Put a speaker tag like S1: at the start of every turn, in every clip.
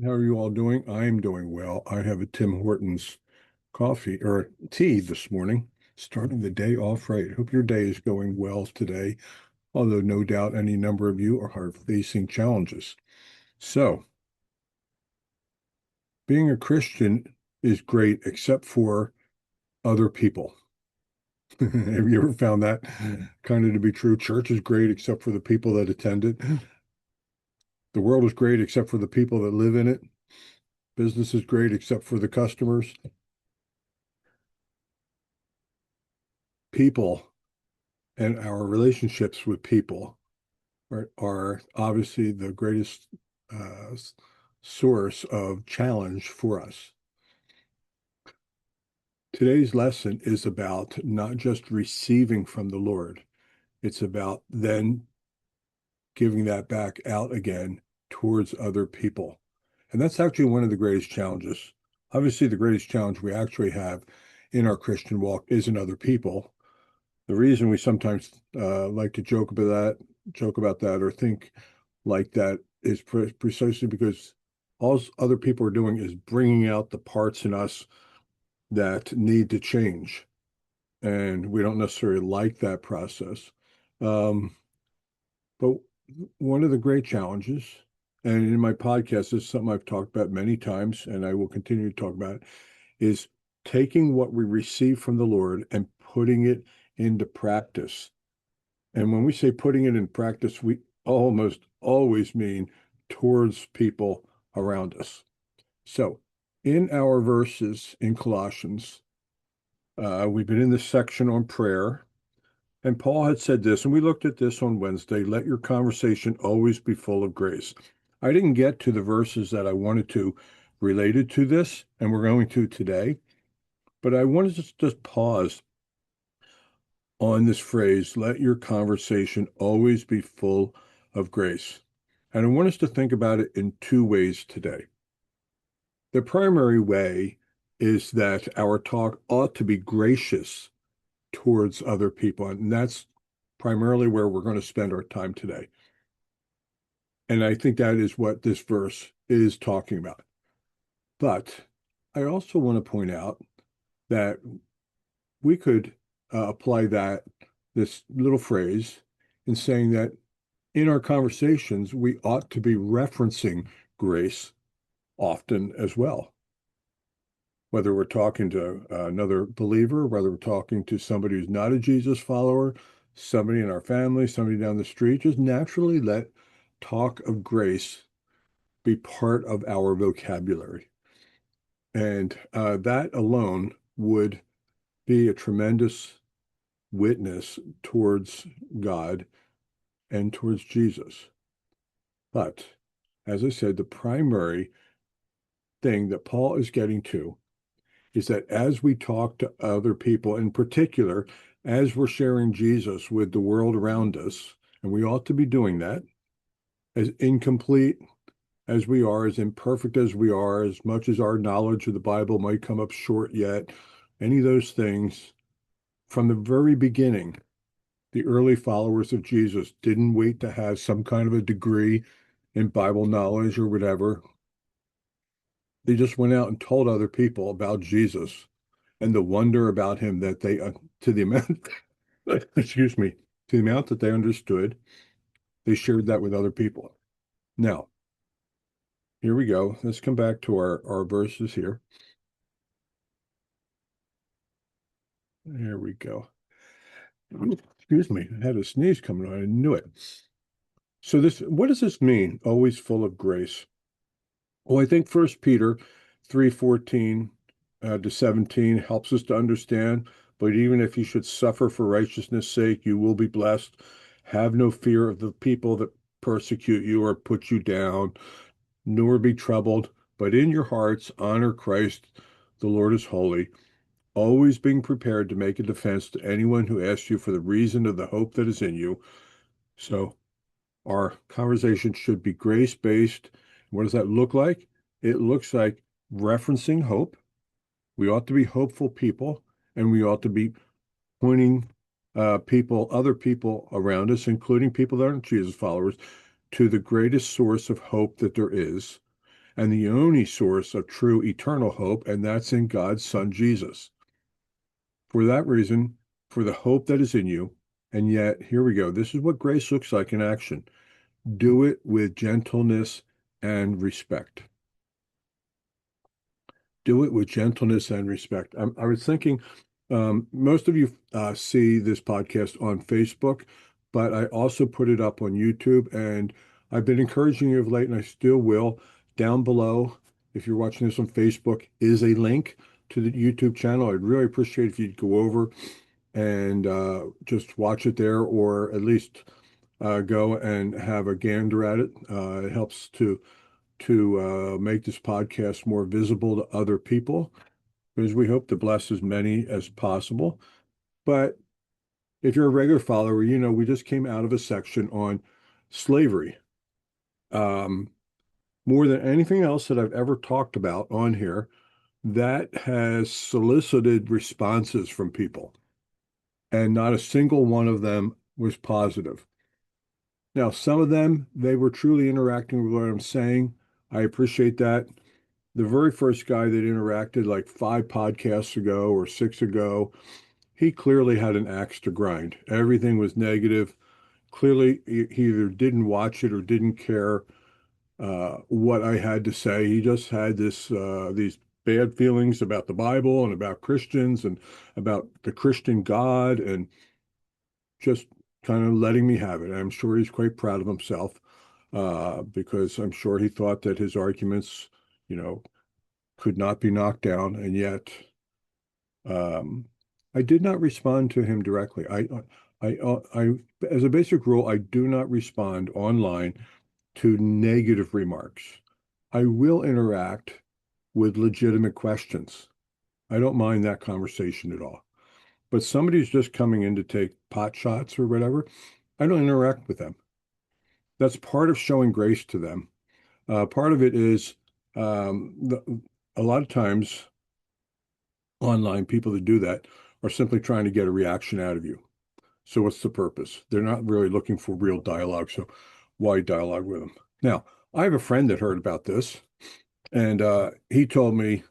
S1: How are you all doing? I'm doing well. I have a Tim Hortons coffee or tea this morning, starting the day off right. Hope your day is going well today, although no doubt any number of you are facing challenges. So, being a Christian is great except for other people. Have you ever found that kind of to be true? Church is great except for the people that attend it. The world is great except for the people that live in it. Business is great except for the customers. People and our relationships with people are obviously the greatest source of challenge for us. Today's lesson is about not just receiving from the Lord, it's about then giving that back out again towards other people. And that's actually one of the greatest challenges. Obviously, the greatest challenge we actually have in our Christian walk is in other people. The reason we sometimes like to joke about that, or think like that is precisely because all other people are doing is bringing out the parts in us that need to change, and we don't necessarily like that process. Um, but one of the great challenges, and in my podcast, this is something I've talked about many times, and I will continue to talk about, is taking what we receive from the Lord and putting it into practice. And when we say putting it in practice, we almost always mean towards people around us. So in our verses in Colossians, we've been in this section on prayer, and Paul had said this, and we looked at this on Wednesday: let your conversation always be full of grace. I didn't get to the verses that I wanted to related to this, and we're going to today, but I wanted to just pause on this phrase, let your conversation always be full of grace. And I want us to think about it in two ways today. The primary way is that our talk ought to be gracious towards other people. And that's primarily where we're going to spend our time today. And I think that is what this verse is talking about. But I also want to point out that we could apply this little phrase in saying that in our conversations, we ought to be referencing grace often as well. Whether we're talking to another believer, whether we're talking to somebody who's not a Jesus follower, somebody in our family, somebody down the street, just naturally let talk of grace be part of our vocabulary. And that alone would be a tremendous witness towards God and towards Jesus. But as I said, the primary thing that Paul is getting to is that as we talk to other people, in particular, as we're sharing Jesus with the world around us, and we ought to be doing that, as incomplete as we are, as imperfect as we are, as much as our knowledge of the Bible might come up short yet, any of those things, from the very beginning, the early followers of Jesus didn't wait to have some kind of a degree in Bible knowledge or whatever. They just went out and told other people about Jesus and the wonder about him that they, to the amount, excuse me, to the amount that they understood, they shared that with other people. Now, here we go. Let's come back to our verses here. Here we go. Excuse me, I had a sneeze coming on. I knew it. So what does this mean? Always full of grace. Well, I think First Peter 3:14 to 17 helps us to understand. But even if you should suffer for righteousness' sake, you will be blessed. Have no fear of the people that persecute you or put you down, nor be troubled, but in your hearts honor Christ. The Lord is holy, always being prepared to make a defense to anyone who asks you for the reason of the hope that is in you. So our conversation should be grace-based. What does that look like? It looks like referencing hope. We ought to be hopeful people, and we ought to be pointing other people around us, including people that aren't Jesus followers, to the greatest source of hope that there is. and the only source of true eternal hope, and that's in God's Son, Jesus. For that reason, for the hope that is in you, and yet, here we go. This is what grace looks like in action. Do it with gentleness and respect. Do it with gentleness and respect. I was thinking, most of you see this podcast on Facebook, but I also put it up on YouTube, and I've been encouraging you of late, and I still will. Down below, if you're watching this on Facebook, is a link to the YouTube channel. I'd really appreciate if you'd go over and just watch it there, or at least go and have a gander at it. It helps to make this podcast more visible to other people, because we hope to bless as many as possible. But if you're a regular follower, you know we just came out of a section on slavery. Um, More than anything else that I've ever talked about on here, that has solicited responses from people, and not a single one of them was positive. Now, some of them, they were truly interacting with what I'm saying. I appreciate that. The very first guy that interacted like 5 podcasts ago or 6 ago, he clearly had an axe to grind. Everything was negative. Clearly, he either didn't watch it or didn't care what I had to say. He just had these bad feelings about the Bible and about Christians and about the Christian God, and just kind of letting me have it. I'm sure he's quite proud of himself, because I'm sure he thought that his arguments, you know, could not be knocked down. And yet, um, I did not respond to him directly. As a basic rule, I do not respond online to negative remarks. I will interact with legitimate questions. I don't mind that conversation at all. But somebody's just coming in to take pot shots or whatever, I don't interact with them. That's part of showing grace to them. Part of it is, a lot of times online, people that do that are simply trying to get a reaction out of you. So what's the purpose? They're not really looking for real dialogue. So why dialogue with them? Now, I have a friend that heard about this, and he told me,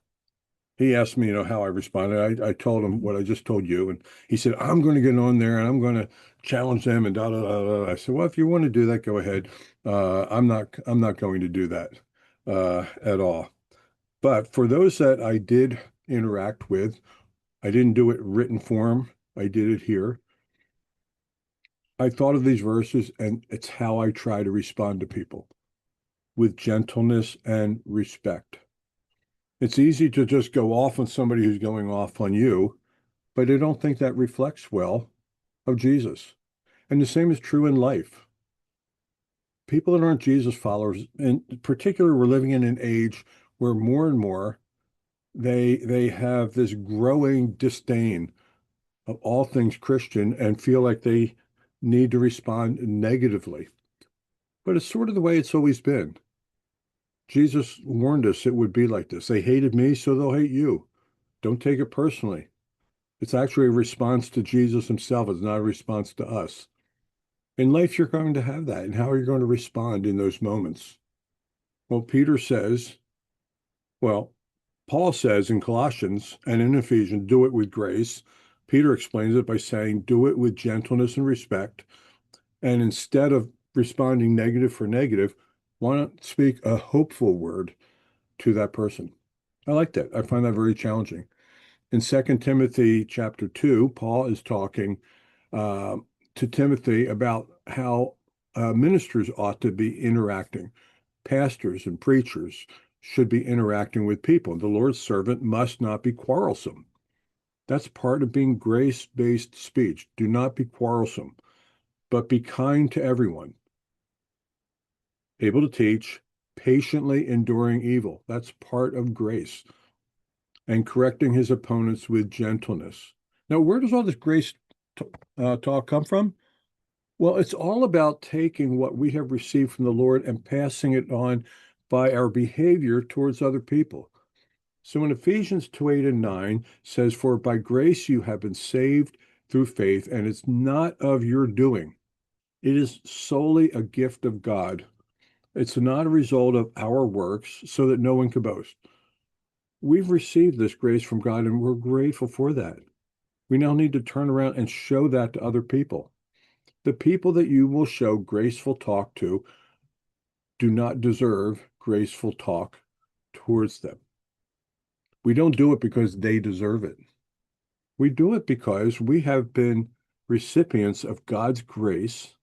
S1: he asked me, how I responded. I told him what I just told you, and he said, I'm going to get on there and I'm going to challenge them and da da da da. I said, well, if you want to do that, go ahead. I'm not going to do that at all. But for those that I did interact with, I didn't do it written form. I did it here. I thought of these verses, and it's how I try to respond to people, with gentleness and respect. It's easy to just go off on somebody who's going off on you, but I don't think that reflects well of Jesus. And the same is true in life. People that aren't Jesus followers, in particular, we're living in an age where more and more they have this growing disdain of all things Christian and feel like they need to respond negatively. But it's sort of the way it's always been. Jesus warned us it would be like this. They hated me, so they'll hate you. Don't take it personally. It's actually a response to Jesus himself. It's not a response to us. In life, you're going to have that. And how are you going to respond in those moments? Well, Paul says in Colossians and in Ephesians, do it with grace. Peter explains it by saying, do it with gentleness and respect. And instead of responding negative for negative, why not speak a hopeful word to that person? I like that. I find that very challenging. In 2 Timothy chapter 2, Paul is talking uh, to Timothy about how ministers ought to be interacting. Pastors and preachers should be interacting with people. The Lord's servant must not be quarrelsome. That's part of being grace-based speech. Do not be quarrelsome, but be kind to everyone, able to teach, patiently enduring evil. That's part of grace. And correcting his opponents with gentleness. Now, where does all this grace talk come from? Well, it's all about taking what we have received from the Lord and passing it on by our behavior towards other people. So in Ephesians 2:8 and 9 says, for by grace you have been saved through faith, and it's not of your doing. It is solely a gift of God. It's not a result of our works so that no one can boast. We've received this grace from God and we're grateful for that. We now need to turn around and show that to other people. The people that you will show graceful talk to do not deserve graceful talk towards them. We don't do it because they deserve it. We do it because we have been recipients of God's grace,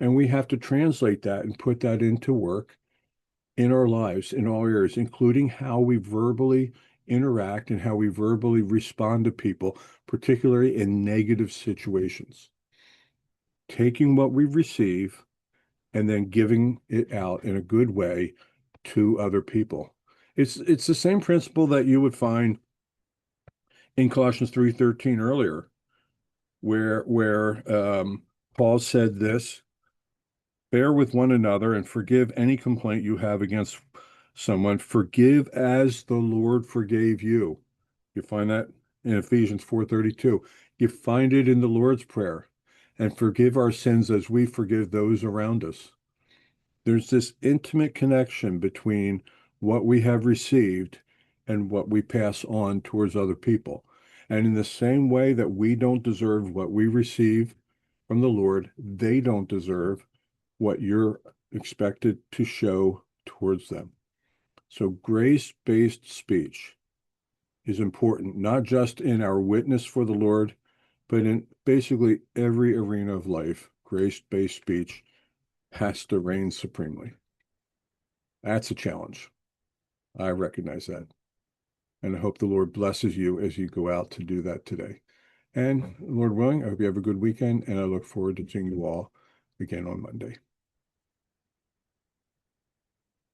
S1: and we have to translate that and put that into work in our lives in all areas, including how we verbally interact and how we verbally respond to people, particularly in negative situations. Taking what we receive and then giving it out in a good way to other people. It's the same principle that you would find in Colossians 3:13 earlier, where Paul said this, bear with one another and forgive any complaint you have against someone. Forgive as the Lord forgave you. You find that in Ephesians 4:32. You find it in the Lord's Prayer. And forgive our sins as we forgive those around us. There's this intimate connection between what we have received and what we pass on towards other people. And in the same way that we don't deserve what we receive from the Lord, they don't deserve what you're expected to show towards them. So grace-based speech is important, not just in our witness for the Lord, but in basically every arena of life. Grace-based speech has to reign supremely. That's a challenge. I recognize that. And I hope the Lord blesses you as you go out to do that today. And Lord willing, I hope you have a good weekend, and I look forward to seeing you all again on Monday.